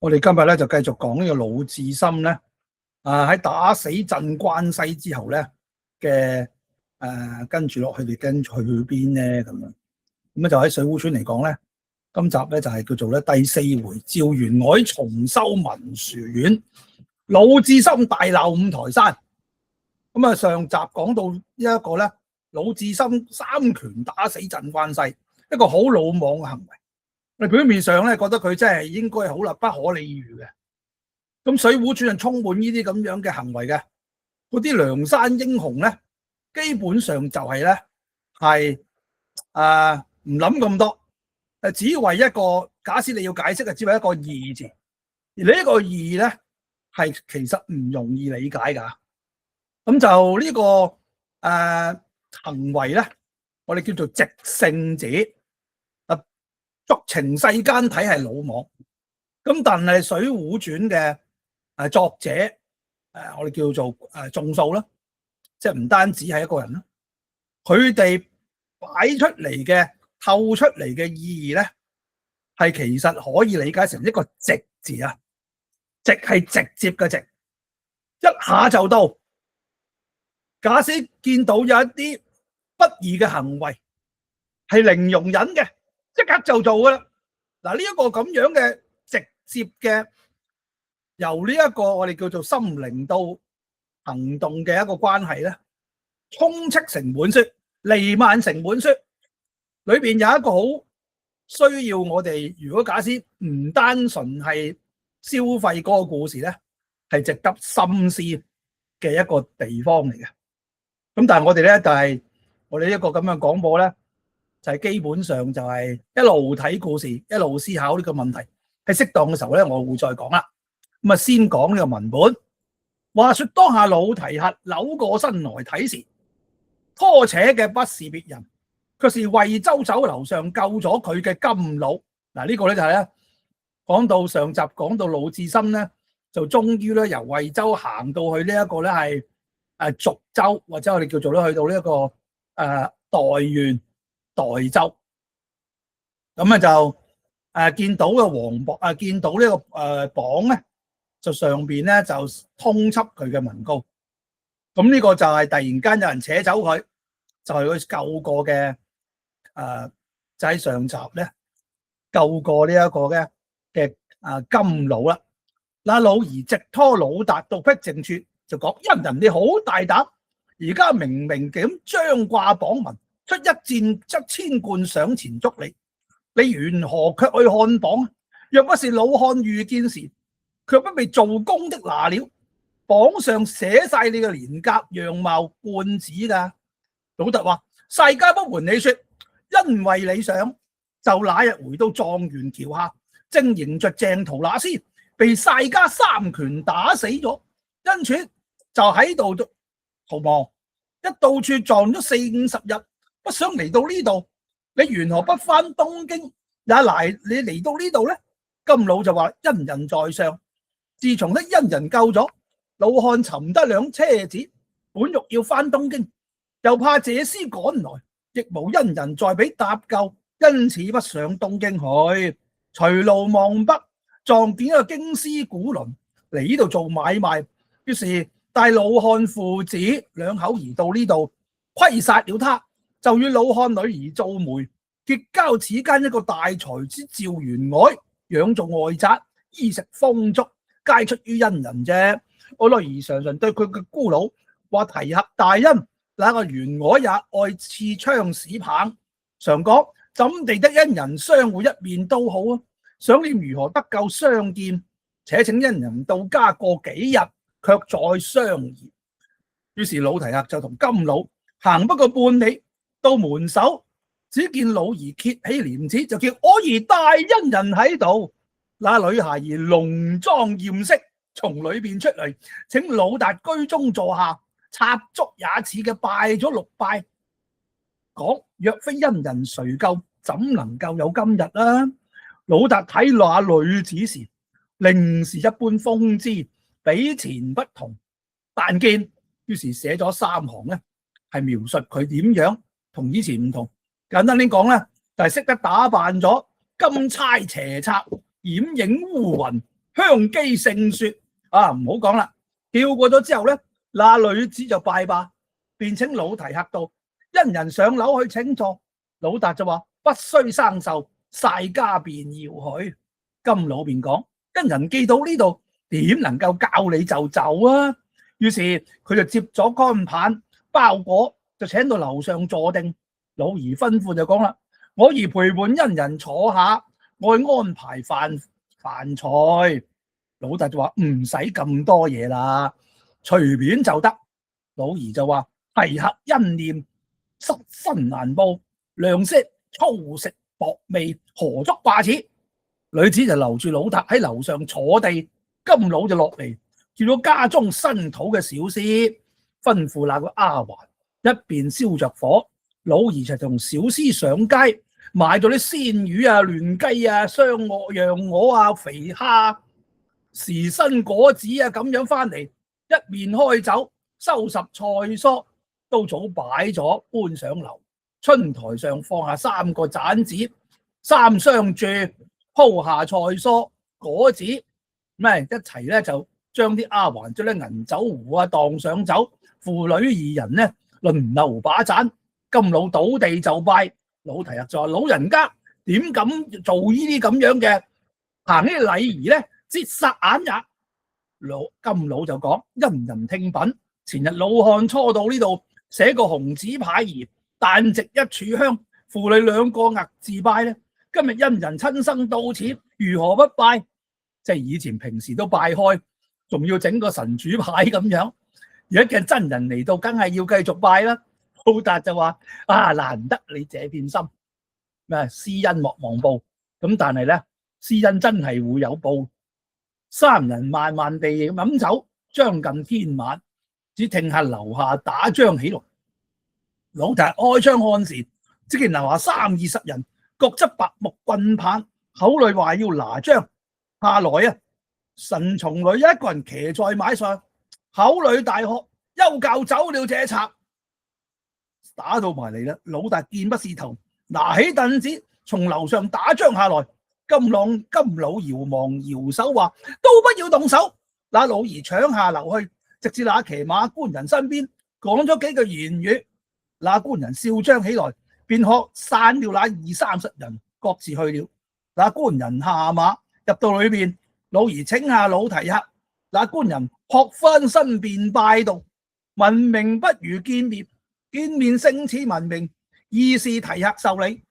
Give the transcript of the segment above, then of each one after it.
我哋今日咧就繼續講呢個魯智深咧，喺打死鎮關西之後咧嘅跟住落去，你跟住去邊咧咁樣？咁就喺《水滸傳》嚟講咧，今集咧就係叫做咧第四回趙員外重修文殊院，魯智深大鬧五台山。咁啊，上集講到呢一個咧，魯智深三拳打死鎮關西，一個好魯莽嘅行為。你表面上咧覺得佢真係應該好啦，不可理喻嘅。咁《水滸傳》係充滿呢啲咁樣嘅行為嘅，嗰啲梁山英雄咧，基本上就係咧係唔諗咁多，只為一個假使你要解釋嘅，只為一個義字。而呢一個義咧係其實唔容易理解㗎。咁就呢個行為咧，我哋叫做直聖者。俗情世間睇係魯莽，咁但係《水滸傳》嘅作者我哋叫做眾數啦，即係唔單止係一個人啦，佢哋擺出嚟嘅透出嚟嘅意義咧，係其實可以理解成一個直字啊，直係直接嘅直，一下就到。假使見到有一啲不義嘅行為係零容忍嘅，即刻就做噶啦！嗱，呢一個咁樣嘅直接嘅，由呢一個我哋叫做心靈到行動嘅一個關係咧，充斥成本書，彌漫成本書，裏邊有一個好需要我哋，如果假使唔單純係消費嗰個故事咧，係值得深思嘅一個地方嚟嘅。咁但係我哋咧就係我哋一個咁樣廣播咧，就係基本上就係一路睇故事，一路思考呢個問題。喺適當嘅時候咧，我會再講啦。咁啊，先講呢個文本。話說當下老提轄扭過身來睇時，拖扯嘅不是別人，卻是惠州酒樓上救咗佢嘅金佬。嗱，呢個咧就係咧講到上集講到魯智深咧，就終於咧由惠州行到去呢一個咧係俗州，或者我哋叫做咧去到呢一個代縣代州。咁啊就見到嘅黃榜見到呢個榜咧，就上邊咧就通緝佢嘅文告。咁呢個就係突然間有人扯走佢，就係佢救過嘅就喺上集咧救過呢一個嘅金佬啦。嗱，老兒直拖魯達到僻靜處，就講：因人你好大膽，而家明明咁張掛榜文，出一箭則千貫上前捉你，你緣何卻去看榜？若不是老漢遇見時，卻不被做工的拿了。榜上寫晒你嘅年甲樣貌貫指噶。魯達話：世家不瞞你說，因為你想，就那日回到狀元橋下，正迎着鄭屠那廝，被世家三拳打死咗，因此就喺度逃亡。一到處撞咗40-50日，不想嚟到呢度，你緣何不返東京也嚟？你嚟到呢度呢？金佬就話：恩人在上，自從得恩人救咗，老漢尋得輛車子，本欲要返東京，又怕這廝趕來，亦無恩人在彼搭救，因此不上東京去。隨路望北，撞見一個京師古倫嚟呢度做買賣，於是帶老漢父子兩口兒到呢度，窺殺了他，就與老漢女兒做媒，結交此間一個大才之趙員外，養做外宅，衣食豐足，皆出於恩人啫。我女兒常常對佢嘅姑佬話：提轄大恩，那個員外也愛刺槍使棒，常講怎地得恩人相會一面都好啊！想念如何得救相見，且請恩人到家過幾日，卻再相疑。於是老提轄就同金佬行不過半里，到門首，只見老兒揭起簾子，就叫我兒大恩人喺度。那女孩兒濃妝豔飾從裏邊出嚟，請魯達居中坐下，插足也似嘅拜咗6拜，講：若非恩人垂救，怎能夠有今日啊？魯達睇那女子時，另是一般風姿，比前不同。但見於是寫咗3行咧，係描述佢點樣同以前唔同。簡單啲講咧，就係識得打扮咗，金釵斜插，掩影烏雲，香肌盛雪啊，唔好講啦。叫過咗之後咧，那女子就拜罷，便請老提客到，因人上樓去請坐。老達就話不須生壽，曬家便要去。金老便講，因人寄到呢度，點能夠教你就走啊？於是佢就接咗乾棒包裹，就請到樓上坐定。老兒吩咐就講啦，我兒陪伴恩人坐下，我去安排飯菜。老達就話唔使咁多嘢啦，隨便就得。老兒就話提客恩念，十分難報，糧色粗食薄味，何足掛齒。女子就留住老達喺樓上坐地，金老就落嚟，叫咗家中新討嘅小廝，吩咐那個丫鬟一邊燒着火，老兒就同小廝上街買咗啲鮮魚啊、嫩雞啊、雙鵝、羊鵝啊、肥蝦、時新果子啊咁樣翻嚟，一面開酒，收拾菜蔬，都早擺咗搬上樓。春台上放下3個盞子，3雙箸，鋪下菜蔬果子，咩一齊咧就將啲丫鬟將啲銀酒壺啊當上酒，父女2人呢輪流把盞。金老倒地就拜，老提客就話老人家點敢做呢啲咁樣嘅行呢啲禮儀咧？折煞眼也。金老就講，因人聽品，前日老漢初到呢度，寫個紅紙牌兒，但值一炷香，父女2個額自拜咧。今日因人親生到此，如何不拜？即係以前平時都拜開，仲要整個神主牌咁樣，而家嘅真人嚟到，梗係要繼續拜啦。老達就話啊，難得你這片心，咩施恩莫忘報。咁但係咧，施恩真係會有報。3人慢慢地飲酒，將近天晚，只聽下樓下打仗起來。老達開窗看時，只見樓下30-20人，各執白木棍棒，口裏話要拿槍下來啊！神從裏一個人騎在馬上，口裏大喝：休教走了這賊！打到埋嚟啦！老達見不是頭，拿起凳子從樓上打將下來。金老搖忙搖手話：都不要動手！那老兒搶下樓去，直至那騎馬官人身邊，講咗幾句言語。那官人笑張起來，便喝散了那20-30人，各自去了。那官人下馬入到裏邊，老兒請下老提客。那官人撲翻身便拜道：聞名不如見面，見面勝似聞名，意是提客受理。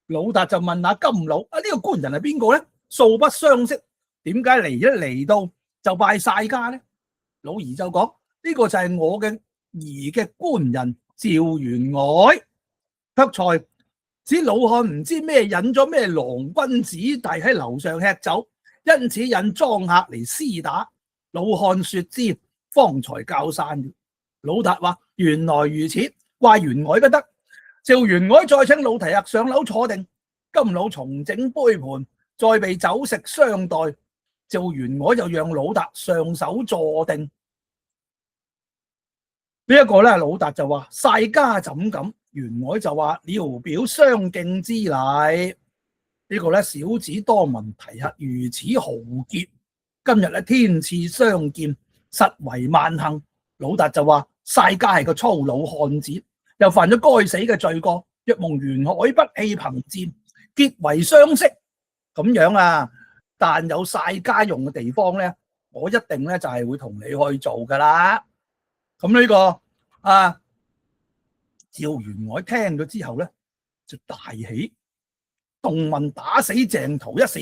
老達就問下金老：呢個官人係邊個咧？素不相識，點解嚟到就拜晒家咧？老兒就講：呢個就係我嘅兒嘅官人趙員外。卻才指老漢唔知咩引咗咩郎君子弟喺樓上吃酒，因此引莊客嚟廝打。老漢說知，方才教散了。老達話：原來如此，怪員外不得。趙員外再請老提客上樓坐定，金老重整杯盤，再備酒食相待。趙員外就讓老達上手坐定。呢一個咧，老達就話晒家怎敢？員外就話聊表相敬之禮。呢個咧，小子多聞提客如此豪傑，今日咧天賜相見，實為萬幸。老達就話晒家係個粗魯漢子，又犯咗該死嘅罪過，若蒙員外不棄憑薦，結為相識咁樣啊！但有晒家用嘅地方咧，我一定咧就係會同你去做噶啦。咁呢個趙員外聽咗之後咧，就大喜，動問打死鄭屠一事，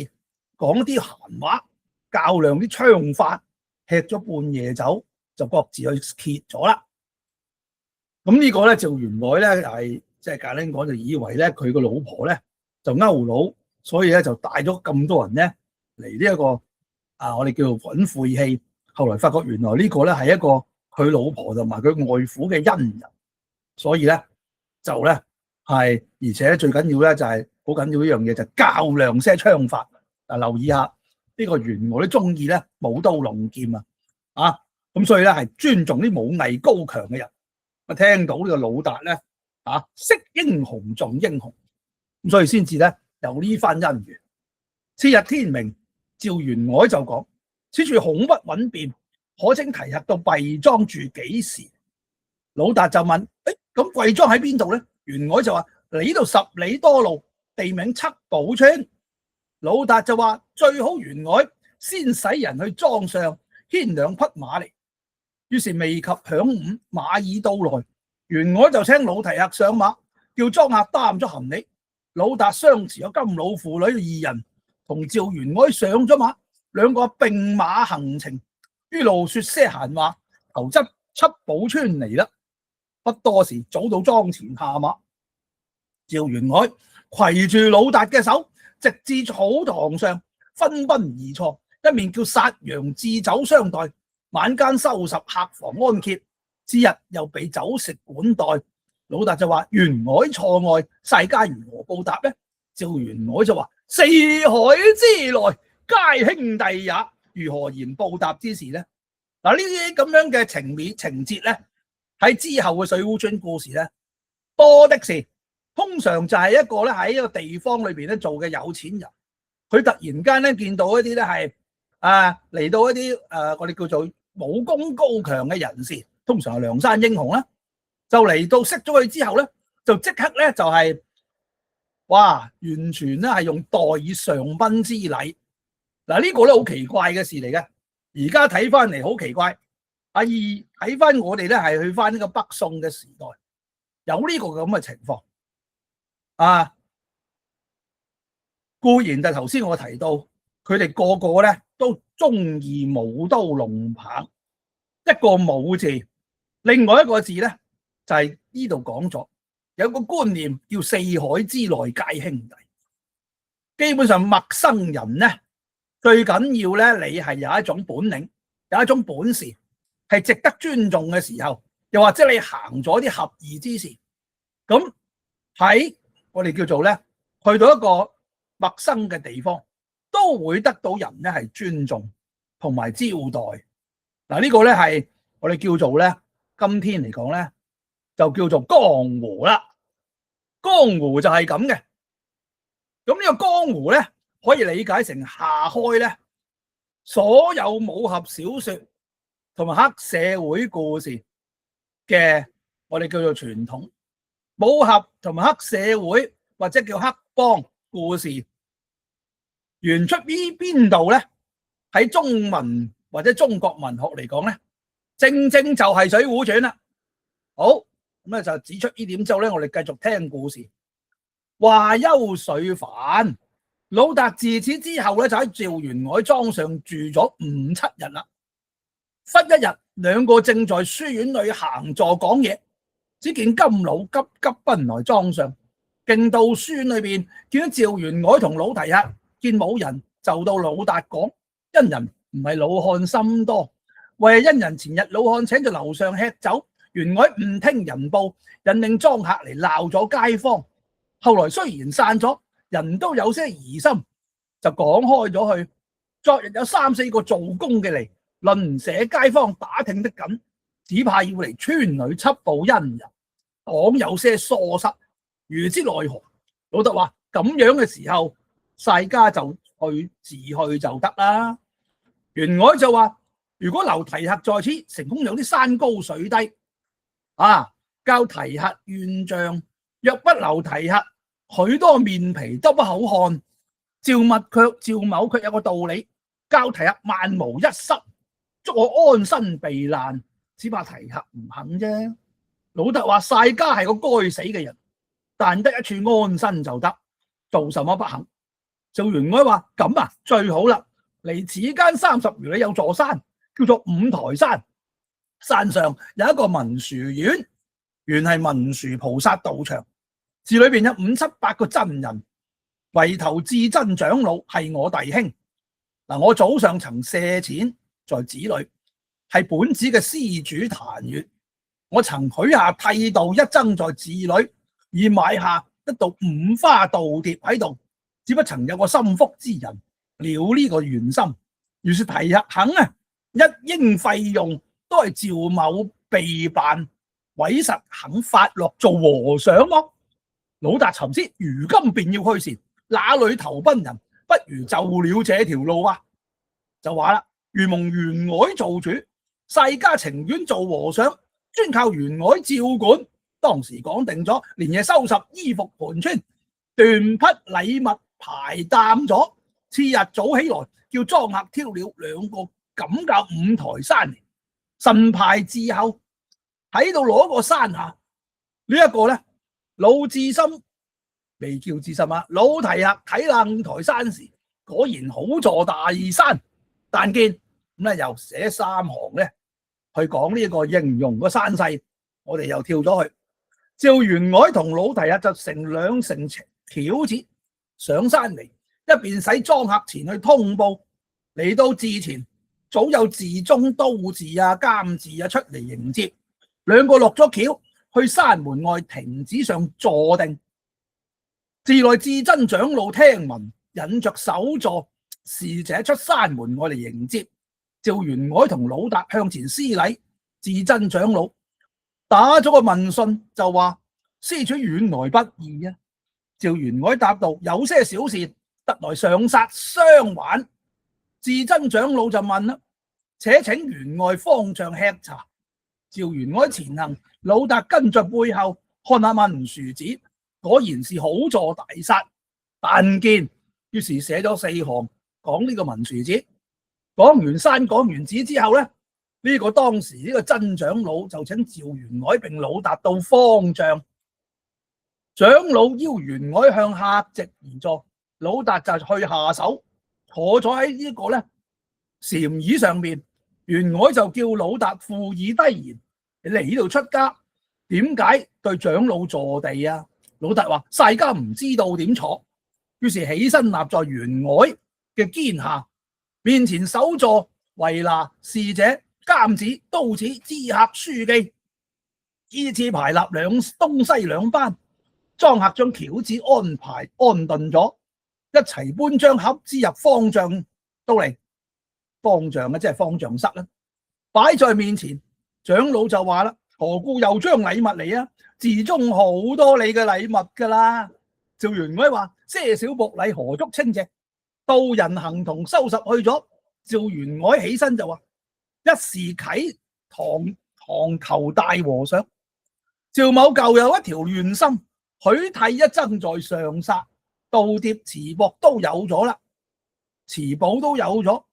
講啲閒話，較量啲槍法，吃咗半夜酒，就各自去揭咗啦。咁呢個咧，趙員外咧係即係簡單講，就以為咧佢個老婆咧就勾佬，所以咧就帶咗咁多人咧嚟呢一個我哋叫做滾晦氣。後來發覺原來呢個咧係一個佢老婆同埋佢外父嘅恩人，所以咧就咧係，而且最緊要咧就係好緊要一樣嘢，就較量些槍法。留意下呢個員外都中意咧舞刀弄劍咁所以咧係尊重啲武藝高強嘅人。聽到呢個老達咧識英雄重英雄，咁所以先至咧有呢番恩緣。次日天明，趙員外就講：此處恐不穩便，可請提轄到弊莊住幾時？老達就問：咁貴莊喺邊度咧？員外就話：嚟呢度10里多路，地名七寶村。老達就話：最好員外先使人去莊上牽2匹馬嚟。於是未及響午，馬已到來，員外就請老提客上馬，叫莊客擔咗行李。老達相持咗金老父女2人，同趙員外上咗馬，兩個並馬行程。於路說些閒話，投執七寶村嚟啦。不多時，早到莊前下馬。趙員外攜住老達嘅手，直至草堂上，分奔而坐，一面叫殺羊置酒相待。晚間收拾客房安歇，次日又俾酒食管待。老達就話：員外錯愛，世家如何報答呢？趙員外就話：四海之內皆兄弟也，如何言報答之事呢？嗱，呢啲咁樣嘅情節咧，喺之後嘅水滸傳故事咧，多的是。通常就係一個咧喺一個地方裏邊咧做嘅有錢人，佢突然間咧見到一啲咧係嚟到一啲我哋叫做武功高強嘅人士，通常係梁山英雄啦，就嚟到識咗佢之後咧，就即刻咧就係完全咧係用待以上賓之禮。嗱，呢個咧好奇怪嘅事嚟嘅，而家睇翻嚟好奇怪。睇翻我哋咧係去翻呢個北宋嘅時代，有呢個咁嘅情況。固然就頭先我提到，佢哋個個咧都中意舞刀弄棒，一個武字，另外一個字咧就係呢度講咗有個觀念叫四海之內皆兄弟。基本上陌生人咧最緊要咧你係有一種本領，有一種本事係值得尊重嘅時候，又或者你行咗啲合義之事，咁喺我哋叫做咧，去到一個陌生嘅地方，都會得到人咧係尊重同埋招待。嗱，呢個咧係我哋叫做咧，今天嚟講咧，就叫做江湖啦。江湖就係咁嘅。咁呢個江湖咧，可以理解成下開咧，所有武俠小說同埋黑社會故事嘅我哋叫做傳統。武俠同埋黑社會或者叫黑幫故事源出於邊度咧？喺中文或者中國文學嚟講咧，正正就係《水滸傳》啦。好，咁咧就指出呢點之後咧，我哋繼續聽故事。話休水飯，老達自此之後咧就喺趙員外莊上住咗5、7日啦。忽一日，兩個正在書院裏閒坐講嘢。只見金老急急奔來莊上，徑到書院裏邊，見到趙員外同老提客，見冇人就到老達講：因人唔係老漢心多，為因人前日老漢請在樓上吃酒，員外唔聽人報，引領莊客嚟鬧咗街坊。後來雖然散咗，人都有些疑心，就講開咗去。昨日有3、4個做工嘅嚟，鄰舍街坊打聽得緊，只怕要嚟村裏緝捕恩人。講有些疏失，如之奈何？老達話：咁樣嘅時候，世家就自去就得啦。員外就話：如果留提客在此，成功有啲山高水低，教提客怨賬；若不留提客，許多面皮都不好看。趙某卻有個道理，教提客萬無一失，祝我安身避難，只怕提客唔肯啫。老達話：世家係個該死嘅人，但得一處安身就得，做什麼不肯？趙員外話：咁最好啦，離此間30餘里有座山，叫做五台山，山上有一個文殊院，原係文殊菩薩道場，寺裏邊有5、7、8個真人，圍頭至真長老係我弟兄。我早上曾借錢在寺裏，係本寺嘅施主譚月。我曾許下剃度一僧在寺裏，以買下一道5花道帖喺度，只不曾有個心腹之人了呢個願心。如說提客肯一應費用都係趙某備辦，委實肯發落做和尚麼？老達沉思，如今便要去前，哪裏投奔人？不如就了這條路啊！就話啦，如蒙袁凱做主，世家情願做和尚，專靠袁凱照管。當時講定咗，連夜收拾衣服盤川，斷匹禮物排擔咗。次日早起來，叫莊客挑了2個錦架5台山嚟，神牌伺候喺度攞個山下。呢一個咧，魯智深未叫智深啊，老提客睇那5台山時，果然好座大山。但見咁咧，又寫3行咧，去講呢個形容個山勢。我哋又跳咗去。趙元凱同魯提客就成2乘轎子上山嚟，一邊使莊客前去通報。嚟到寺前，早有寺中都寺啊、監寺啊出嚟迎接。2個落咗轎，去山門外亭子上坐定。寺內至真長老聽聞，引着首座侍者出山門外嚟迎接。趙元凱同魯達向前施禮，至真長老打咗個問訊，就話施主遠來不易啊。趙元凱答道：有些小事，特來上薩相還。至真長老就問啦：且請員外方丈吃茶。趙元凱前行，魯達跟着背後看下文殊寺，果然是好座大剎。但見於是寫咗4行講呢個文殊寺。講完山講完寺之後咧，呢個當時呢個真長老就請趙元凱並魯達到方丈。長老邀元凱向客席而坐，魯達就去下手坐咗喺呢個咧禪椅上面。元凱就叫魯達附議低言：你嚟呢度出家，點解對長老坐地啊？魯達話：世家唔知道點坐。於是起身立在元凱嘅肩下，面前首座為拿侍者、監寺、都寺、知客、書記，依次排立東西兩班。莊客將轎子安頓咗，一齊搬將盒子入方丈都嚟。方丈即係方丈室啦，擺在面前。長老就話啦：何故又將禮物嚟啊？寺中好多你嘅禮物噶啦。趙元凱話：些少薄禮何足稱值，道人行同收拾去咗。趙元凱起身就話：一時啟堂求大和尚。趙某舊有一條亂心，許替一僧在上薩，道牒瓷帛都有咗啦，瓷寶都有咗，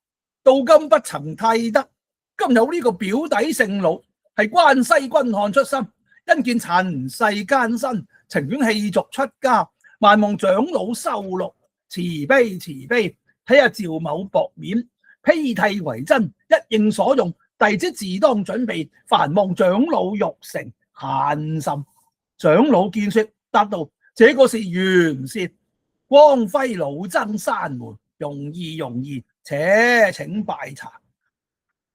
到今不曾替得。今有呢個表弟姓魯，係關西軍漢出身，因見塵世艱辛，情願棄俗出家，萬望長老收錄，慈悲慈悲。睇下趙某薄面，披剃為真，一應所用，弟子自當準備，凡望長老玉成限心。長老見說，答道：這個是緣舌，光輝老僧山門，容易，且請拜茶。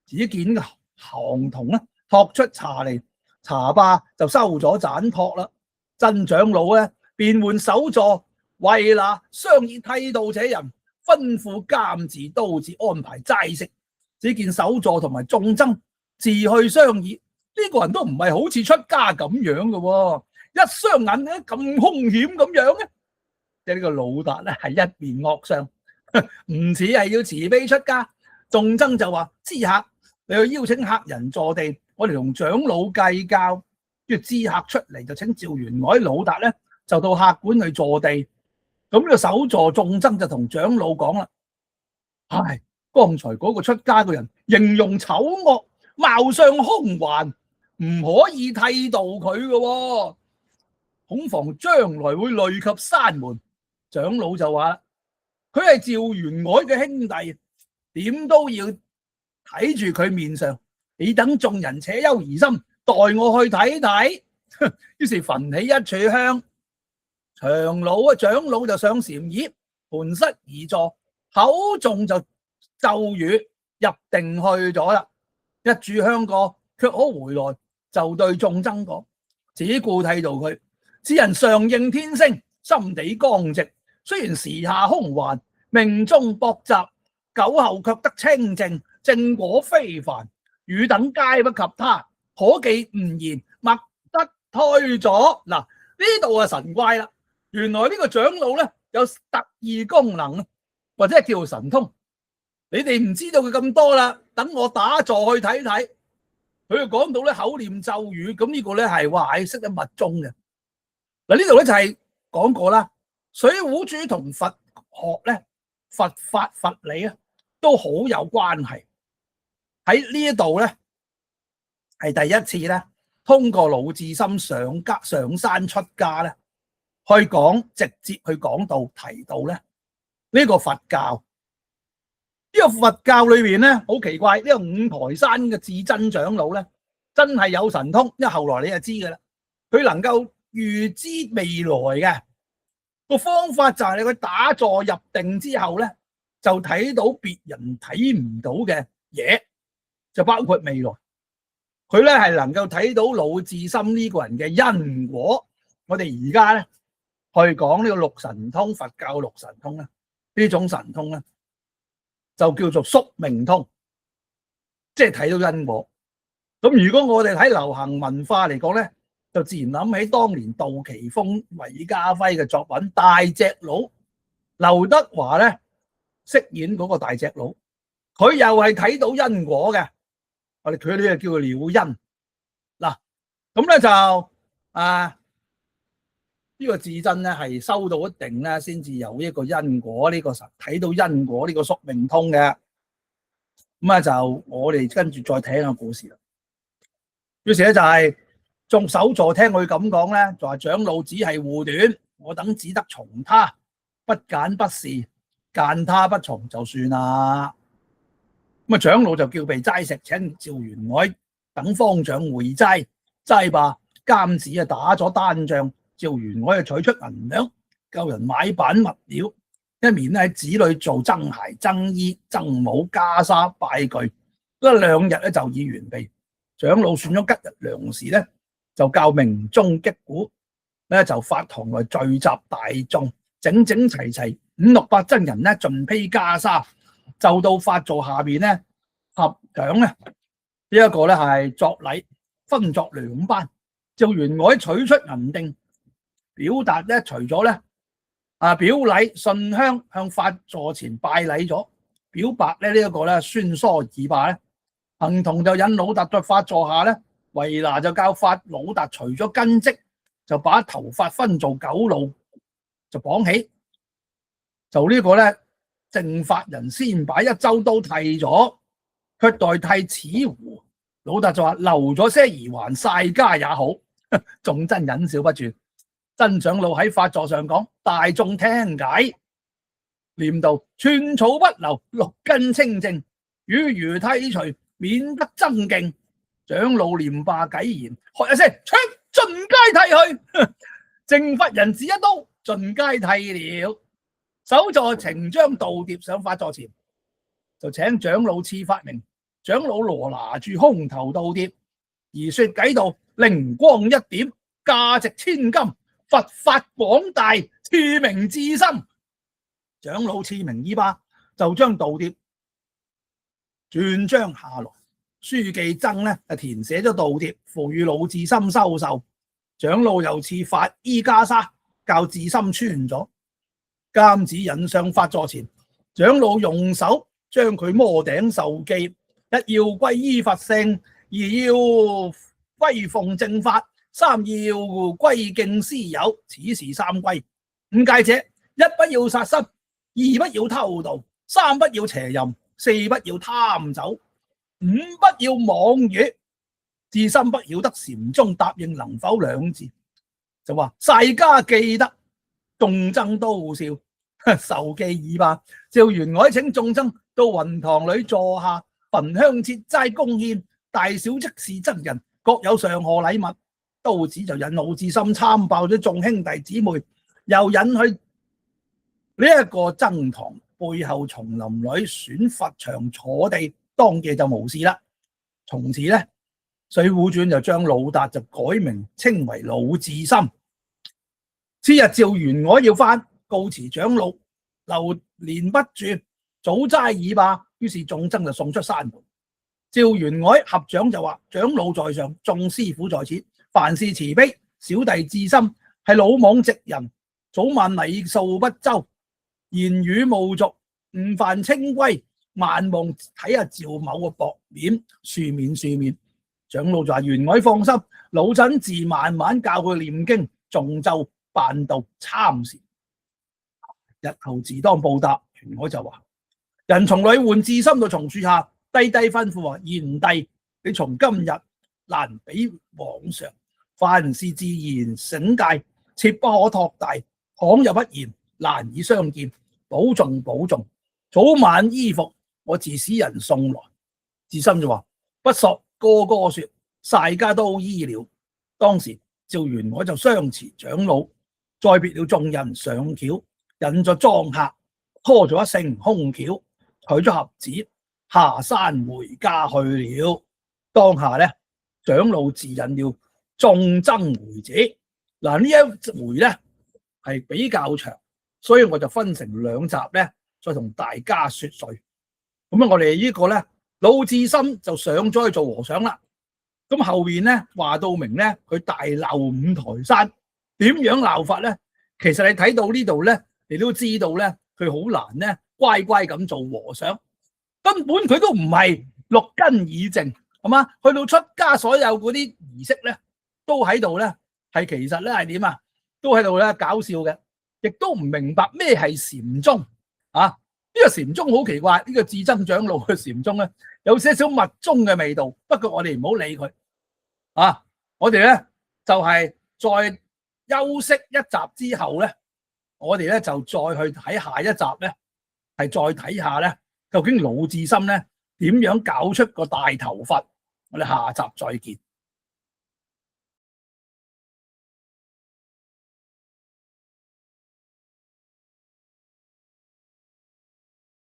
只見行童咧托出茶嚟，茶霸就收咗盞托啦。真長老咧便喚首座為拿商議剃度這人，吩咐監寺都寺安排齋食。只見首座同埋眾僧自去商議，呢個人都唔係好似出家咁樣嘅喎，一雙眼咧咁兇險咁樣咧，即係呢個魯達咧係一面惡相，唔似係要慈悲出家。眾僧就話：知客，你去邀請客人坐地，我哋同長老計較。跟住知客出嚟就請趙元凱、魯達咧就到客館去坐地。咁呢個首座眾僧就同長老講啦：唉，剛才嗰個出家嘅人形容醜惡，貌相兇頑，唔可以剃度佢嘅喎，恐防將來會累及山門。長老就話啦：佢係趙元凱嘅兄弟，點都要睇住佢面上。你等眾人且休疑心，待我去睇睇。於是焚起一炷香，長老就上禪椅，盤膝而坐，口誦就咒語，入定去咗啦。一炷香過，卻可回來，就對眾僧講：只顧剃度佢，此人常應天聲，心地剛直，雖然時下兇頑，命中薄雜，久後卻得清淨，正果非凡。汝等皆不及他，可記吾言，莫得推阻。嗱，呢度啊神怪啦！原來呢個長老咧有特異功能，或者係叫神通。你哋唔知道佢咁多啦，等我打坐去睇睇。佢就講到咧口念咒語，咁呢個咧係話係識得密宗嘅。嗱，呢度咧就係講過啦，水滸傳同佛學咧、佛法佛理啊都好有關係。喺呢一度咧係第一次咧，通過魯智深上山出家咧，去講直接去講到提到咧呢個佛教。呢個佛教裏邊咧好奇怪，呢個五台山嘅至真長老咧真係有神通，因為後來你就知噶啦，佢能夠預知未來嘅個方法就係佢打坐入定之後咧，就睇到別人睇唔到嘅嘢，就包括未來。佢咧係能夠睇到魯智深呢個人嘅因果。我哋而家咧去講呢個六神通，佛教六神通咧，呢種神通咧就叫做宿命通，即係睇到因果。咁如果我哋睇流行文化嚟講咧，就自然諗起當年杜琪峰、韋家輝嘅作品《大隻佬》，劉德華咧飾演嗰個大隻佬，佢又係睇到因果嘅。我哋佢呢個叫做了因。嗱，咁咧就呢個至真咧係收到一定咧，先至有一個因果呢個神睇到因果呢個宿命通嘅。咁就我哋跟住再睇下故事啦。於是咧就係眾首座聽佢咁講咧，就話長老只係護短，我等只得從他，不揀不是，間他不從就算啦。咁長老就叫備齋食，請趙員外等方丈回齋。齋罷，監子打咗單仗，趙員外取出銀兩，教人買板物料，一面咧喺寺裏做僧鞋、僧衣、僧帽、袈裟、拜具，嗰2日咧就已完備。長老選咗吉日良時咧，就教鳴鐘擊鼓咧，就法堂內聚集大眾，整整齊齊500-600僧人咧，盡披袈裟，就到法座下邊咧合掌咧。呢一個咧係作禮，分作2班。趙員外取出銀錠，表達咧除咗咧表禮順香向法座前拜禮咗，表白咧呢一個咧宣疏已罷咧。行同就引老達在法座下咧，維拿就教法老達除咗根織，就把頭髮分做9路，就綁起。就呢個咧，正法人先把1周都剃咗，卻代剃此胡。老達就話留咗些兒還曬家也好。眾真忍笑不住。真長老喺法座上講，大眾聽解，念道：寸草不留，6根清淨，與如剃除，免得增勁。長老念罷偈言，喝一聲，出盡皆剃去。正法人只一刀，盡皆剃了。首座呈將道牒上法座前，就請長老賜法名。長老羅拿住空頭道牒，而說偈道：靈光一點，價值千金，佛法廣大，賜名至深。長老賜名已罷，就將道牒轉章下來。書記曾咧填寫咗道牒，付與魯智深收受。長老又賜法衣袈裟，教智深穿咗。監子引上法座前，長老用手將佢摩頂受記。1要皈依佛性，2要歸奉正法，3要歸敬師友，此是3歸。5戒者：1不要殺生，2不要偷盜，3不要邪淫，4不要貪酒，5不要妄語。智深不曉得禪宗答應能否2字，就話晒家記得，眾僧都笑。受記已罷，趙員外請眾僧到雲堂裏坐下，焚香設齋供獻，大小即是僧人各有上賀禮物。刀子就引魯智深參爆咗眾兄弟姊妹，又引去呢一個僧堂背後叢林裏選佛場坐地，當夜就無事啦。從此咧，《水滸傳》就將老達就改名稱為魯智深。次日趙員外要返，告辭長老留連不住，早齋已罷，於是眾僧就送出山門。趙員外合掌就話：長老在上，眾師傅在此，凡事慈悲。小弟智深係魯莽直人，早晚禮數不周，言語無俗，誤犯清規，萬望睇下趙某個薄面書面。長老就話：元委放心，老臣自慢慢教佢念經、誦咒、辦道、參禪，日後自當報答。元委就話：人從女換至深到松樹下，低吩咐話：賢弟，你從今日難比往常，凡事自然醒戒，切不可托大。倘有不言，難以相見。保重。早晚衣服我自使人送來。至深就話：不索哥哥說，晒家都醫了。當時趙元我就相辭長老，再別了眾人上轎，引咗莊客，拖咗一乘空轎，取咗盒子，下山回家去了。當下咧，長老自引了眾僧回寺。嗱，呢一回咧係比較長，所以我就分成兩集咧，再同大家說碎。咁啊，我哋呢個咧，魯智深就上咗去做和尚啦。咁後邊咧話到明咧，佢大鬧五台山，點樣鬧法咧？其實你睇到呢度咧，你都知道咧，佢好難咧乖乖咁做和尚，根本佢都唔係六根已淨，係嘛？去到出家所有嗰啲儀式咧，都喺度咧，係其實咧係點啊？都喺度咧搞笑嘅，亦都唔明白咩係禪宗啊！呢個禪宗好奇怪，呢個智僧長老嘅禪宗咧，有些少密宗嘅味道。不過我哋唔好理佢啊！我哋咧就係再休息一集之後咧，我哋咧就再去睇下一集咧，係再睇下咧，究竟魯智深咧點樣搞出個大頭佛？我哋下集再見。